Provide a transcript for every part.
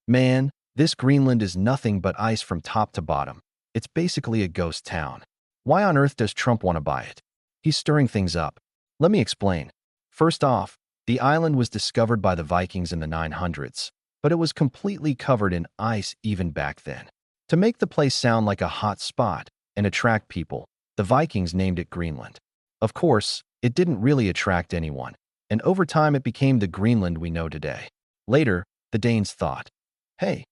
Man, this Greenland is nothing but ice from top to bottom. It's basically a ghost town. Why on earth does Trump want to buy it? He's stirring things up. Let me explain. First off, the island was discovered by the Vikings in the 900s, but it was completely covered in ice even back then. To make the place sound like a hot spot and attract people, the Vikings named it Greenland. Of course, it didn't really attract anyone, and over time it became the Greenland we know today. Later, the Danes thought, hey,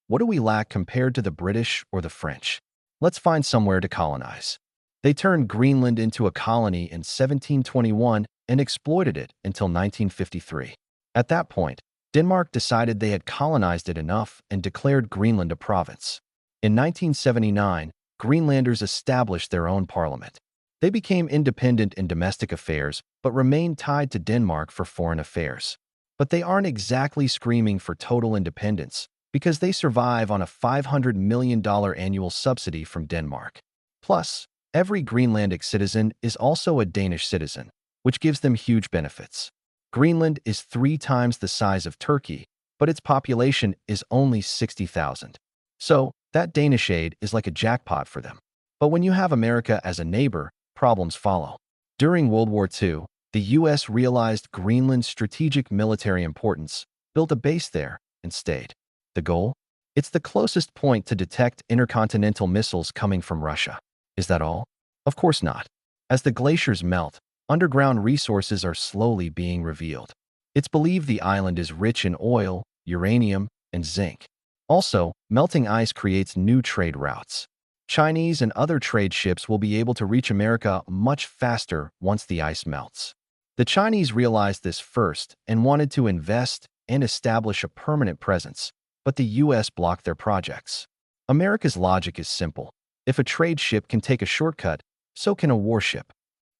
what do we lack compared to the British or the French? Let's find somewhere to colonize. They turned Greenland into a colony in 1721 and exploited it until 1953. At that point, Denmark decided they had colonized it enough and declared Greenland a province. In 1979, Greenlanders established their own parliament. They became independent in domestic affairs but remained tied to Denmark for foreign affairs. But they aren't exactly screaming for total independence because they survive on a $500 million annual subsidy from Denmark. Plus, every Greenlandic citizen is also a Danish citizen, which gives them huge benefits. Greenland is 3 times the size of Turkey, but its population is only 60,000. So, that Danish aid is like a jackpot for them. But when you have America as a neighbor, problems follow. During World War II, the U.S. realized Greenland's strategic military importance, built a base there, and stayed. The goal? It's the closest point to detect intercontinental missiles coming from Russia. Is that all? Of course not. As the glaciers melt, underground resources are slowly being revealed. It's believed the island is rich in oil, uranium, and zinc. Also, melting ice creates new trade routes. Chinese and other trade ships will be able to reach America much faster once the ice melts. The Chinese realized this first and wanted to invest and establish a permanent presence, but the U.S. blocked their projects. America's logic is simple. If a trade ship can take a shortcut, so can a warship.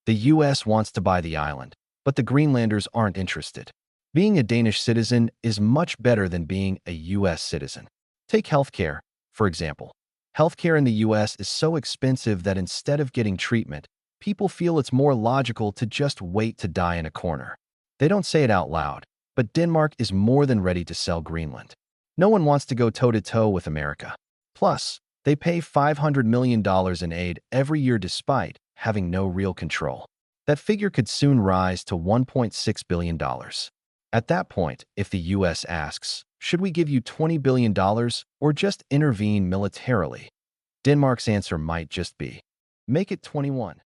The U.S. wants to buy the island, but the Greenlanders aren't interested. Being a Danish citizen is much better than being a U.S. citizen. Take healthcare, for example. Healthcare in the U.S. is so expensive that instead of getting treatment, people feel it's more logical to just wait to die in a corner. They don't say it out loud, but Denmark is more than ready to sell Greenland. No one wants to go toe-to-toe with America. Plus, they pay $500 million in aid every year despite having no real control. That figure could soon rise to $1.6 billion. At that point, if the U.S. asks, should we give you $20 billion or just intervene militarily? Denmark's answer might just be, make it 21.